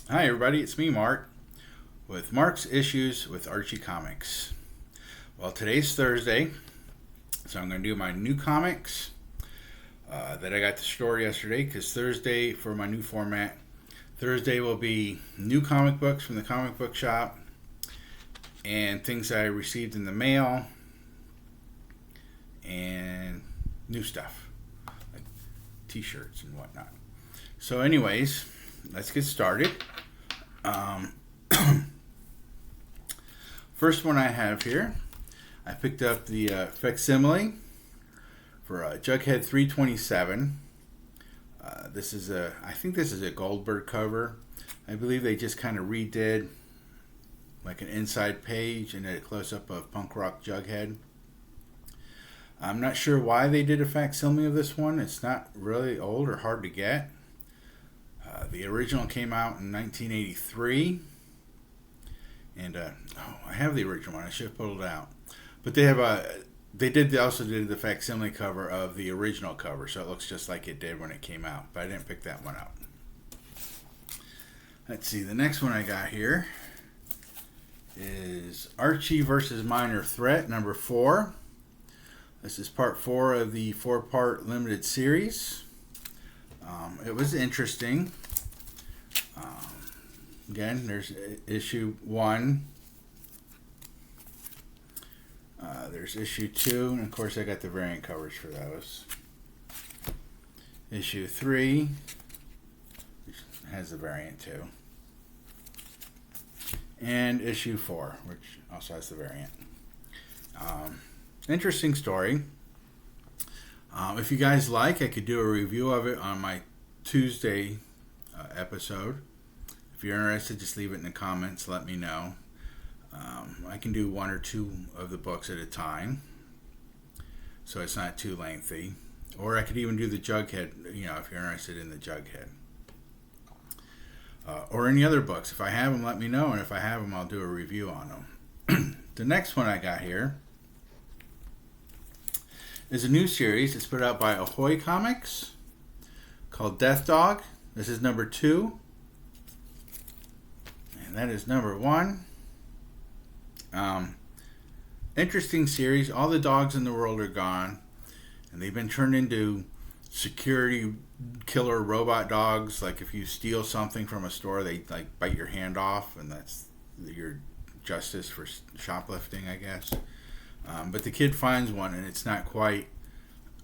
Hi, everybody. It's me, Mark, with Mark's Issues with Archie Comics. Well, today's Thursday, so I'm going to do my new comics that I got to store yesterday. Because Thursday, for my new format, Thursday will be new comic books from the comic book shop and things I received in the mail and new stuff like T-shirts and whatnot. So, anyways, let's get started. Um, First one I have here, I picked up the facsimile for Jughead 327. I think this is a Goldberg cover. I believe they just kind of redid like an inside page and a close up of punk rock Jughead. I'm not sure why they did a facsimile of this one. It's not really old or hard to get. The original came out in 1983. And I have the original one. I should have pulled it out. But they also did the facsimile cover of the original cover, so it looks just like it did when it came out. But I didn't pick that one up. Let's see. The next one I got here is Archie versus Minor Threat number 4. This is part 4 of the 4-part limited series. It was interesting. Again, there's issue 1. There's issue 2, and of course I got the variant covers for those. Issue 3, which has the variant too. And issue 4, which also has the variant. Interesting story. If you guys like, I could do a review of it on my Tuesday episode. If you're interested, just leave it in the comments. Let me know. I can do 1 or 2 of the books at a time, so it's not too lengthy. Or I could even do the Jughead, if you're interested in the Jughead. Or any other books. If I have them, let me know, and if I have them, I'll do a review on them. The next one I got here is a new series. It's put out by Ahoy Comics called Death Dog. This is number 2. And that is number 1. Interesting series. All the dogs in the world are gone, and they've been turned into security killer robot dogs. Like if you steal something from a store, they like bite your hand off, and that's your justice for shoplifting, I guess. But the kid finds one, and it's not quite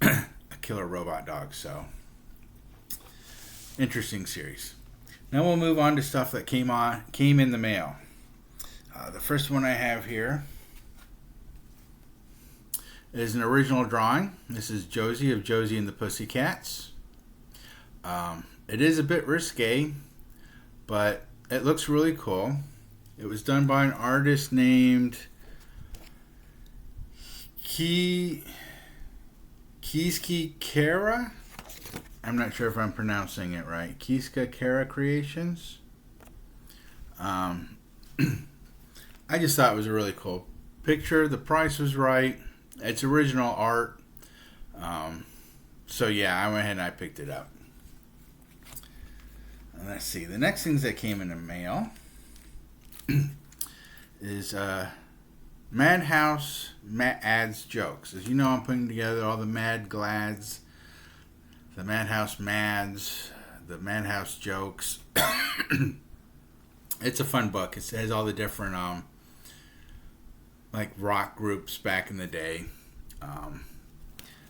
a killer robot dog. So interesting series. Now we'll move on to stuff that came in the mail. The first one I have here is an original drawing. This is Josie of Josie and the Pussycats. It is a bit risque, but it looks really cool. It was done by an artist named Kiski Kara. I'm not sure if I'm pronouncing it right. Kiska Kara Creations. I just thought it was a really cool picture. The price was right. It's original art. So yeah, I went ahead and I picked it up. And let's see. The next things that came in the mail is Madhouse Adds Jokes. As you know, I'm putting together all the Mad Glads, the Madhouse Mads, the Madhouse Jokes. It's a fun book. It has all the different like rock groups back in the day.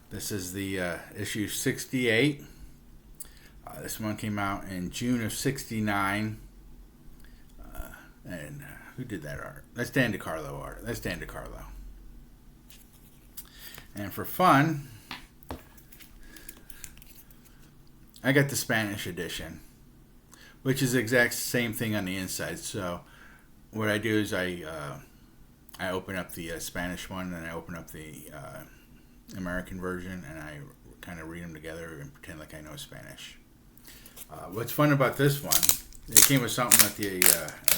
This is the issue 68. This one came out in June of 69. And who did that art? That's Dan DeCarlo art. That's Dan DeCarlo. And for fun, I got the Spanish edition, which is the exact same thing on the inside. So what I do is I open up the Spanish one, and I open up the American version, and I kind of read them together and pretend like I know Spanish. What's fun about this one, it came with something that the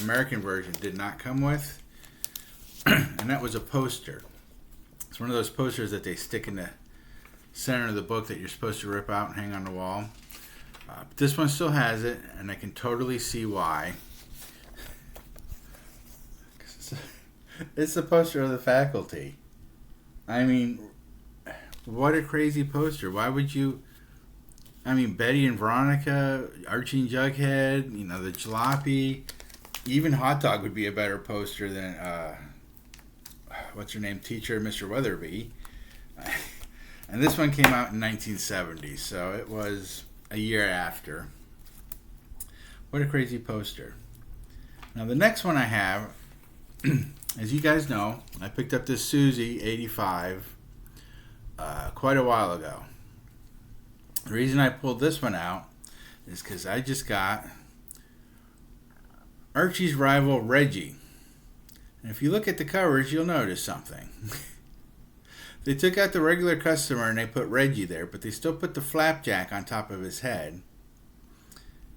American version did not come with, and that was a poster. It's one of those posters that they stick in the center of the book that you're supposed to rip out and hang on the wall. But this one still has it, and I can totally see why. It's the poster of the faculty. I mean, what a crazy poster. Why would you... I mean, Betty and Veronica, Archie and Jughead, you know, the jalopy. Even Hot Dog would be a better poster than, what's her name, Teacher Mr. Weatherby. And this one came out in 1970, so it was a year after. What a crazy poster. Now, the next one I have, as you guys know, I picked up this Susie 85 quite a while ago. The reason I pulled this one out is because I just got Archie's rival Reggie. And if you look at the covers, you'll notice something. They took out the regular customer and they put Reggie there, but they still put the flapjack on top of his head.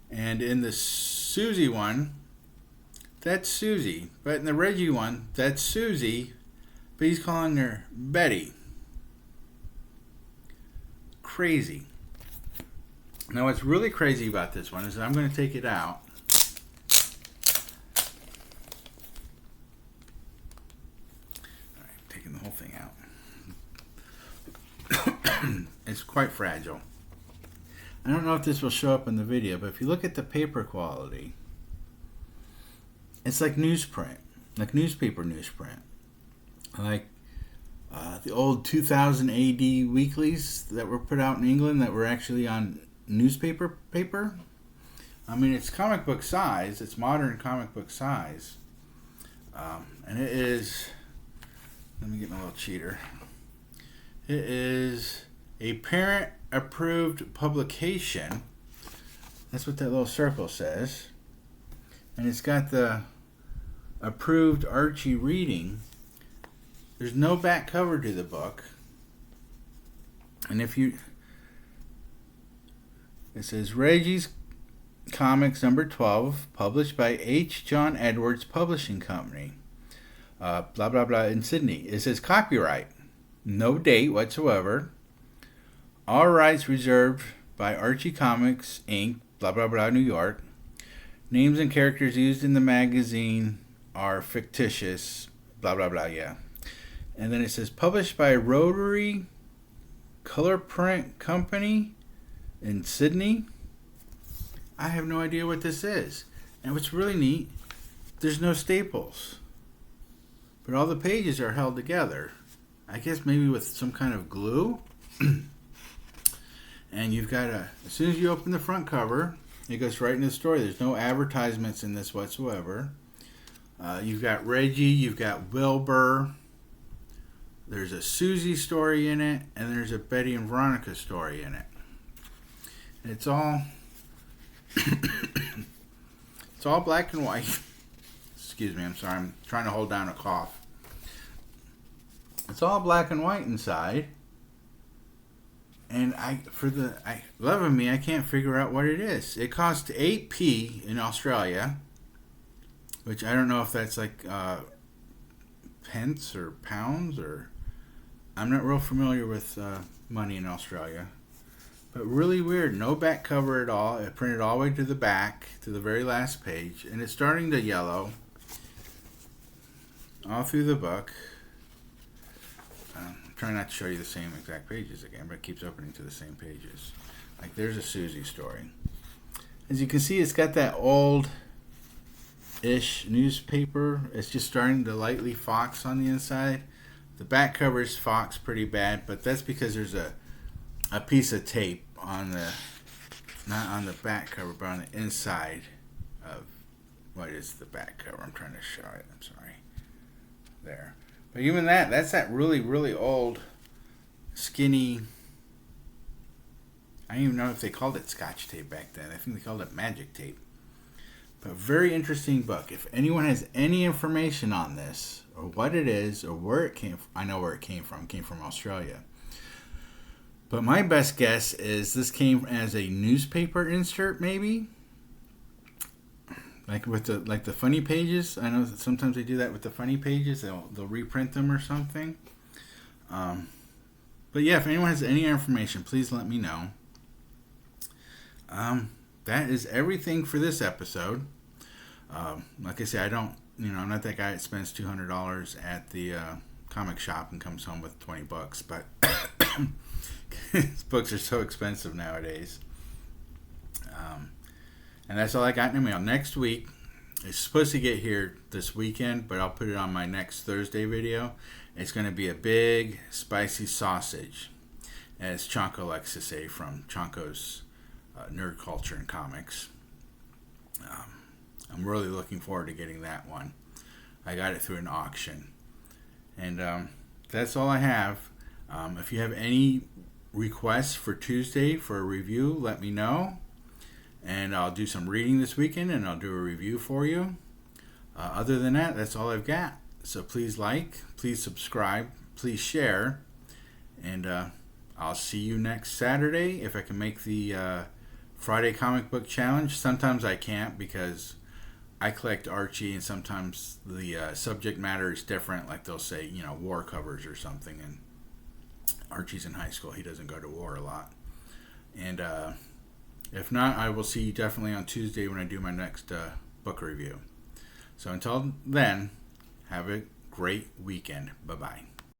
And in the Susie one, that's Susie. But in the Reggie one, that's Susie, but he's calling her Betty. Crazy. Now, what's really crazy about this one is that I'm going to take it out. All right, taking the whole thing out. It's quite fragile. I don't know if this will show up in the video, but if you look at the paper quality, it's like newsprint, like newspaper newsprint. Like the old 2000 AD weeklies that were put out in England that were actually on newspaper paper. I mean, it's comic book size. It's modern comic book size. And it is, let me get my little cheater. It is a parent-approved publication. That's what that little circle says. And it's got the approved Archie reading. There's no back cover to the book. And if you... It says Reggie's Comics number 12, published by H. John Edwards Publishing Company. Blah, blah, blah, in Sydney. It says copyright. No date whatsoever. All rights reserved by Archie Comics, Inc., blah, blah, blah, New York. Names and characters used in the magazine are fictitious, blah, blah, blah, yeah. And then it says published by Rotary Color Print Company in Sydney. I have no idea what this is. And what's really neat, there's no staples. But all the pages are held together. I guess maybe with some kind of glue. And you've got as soon as you open the front cover, it goes right into the story. There's no advertisements in this whatsoever. You've got Reggie, you've got Wilbur. There's a Susie story in it, and there's a Betty and Veronica story in it. And it's all it's all black and white. Excuse me, I'm sorry. I'm trying to hold down a cough. It's all black and white inside. And love of me, I can't figure out what it is. It cost 8p in Australia, which I don't know if that's like pence or pounds, or I'm not real familiar with money in Australia. But really weird. No back cover at all. It printed all the way to the back, to the very last page, and it's starting to yellow all through the book. I'm trying not to show you the same exact pages again, but it keeps opening to the same pages. Like there's a Susie story. As you can see, it's got that old-ish newspaper. It's just starting to lightly fox on the inside. The back cover is fox pretty bad, but that's because there's a piece of tape on the, not on the back cover, but on the inside of what is the back cover. I'm trying to show it. I'm sorry. There. But even that's that really, really old, skinny, I don't even know if they called it Scotch tape back then. I think they called it magic tape. But a very interesting book. If anyone has any information on this, or what it is, or where it came from, I know where it came from. It came from Australia. But my best guess is this came as a newspaper insert, maybe? Like with the funny pages. I know that sometimes they do that with the funny pages. They'll reprint them or something. But yeah, if anyone has any information, please let me know. that is everything for this episode. Like I say, I don't, I'm not that guy that spends $200 at the comic shop and comes home with $20, but books are so expensive nowadays. And that's all I got in the mail. Next week, it's supposed to get here this weekend, but I'll put it on my next Thursday video. It's going to be a big, spicy sausage, as Chonko likes to say, from Chonko's Nerd Culture and Comics. I'm really looking forward to getting that one. I got it through an auction. And that's all I have. If you have any requests for Tuesday for a review, let me know. And I'll do some reading this weekend and I'll do a review for you. Other than that, that's all I've got. So please like, please subscribe, please share. And I'll see you next Saturday if I can make the Friday comic book challenge. Sometimes I can't because I collect Archie and sometimes the subject matter is different. Like they'll say, war covers or something. And Archie's in high school. He doesn't go to war a lot. And if not, I will see you definitely on Tuesday when I do my next book review. So until then, have a great weekend. Bye-bye.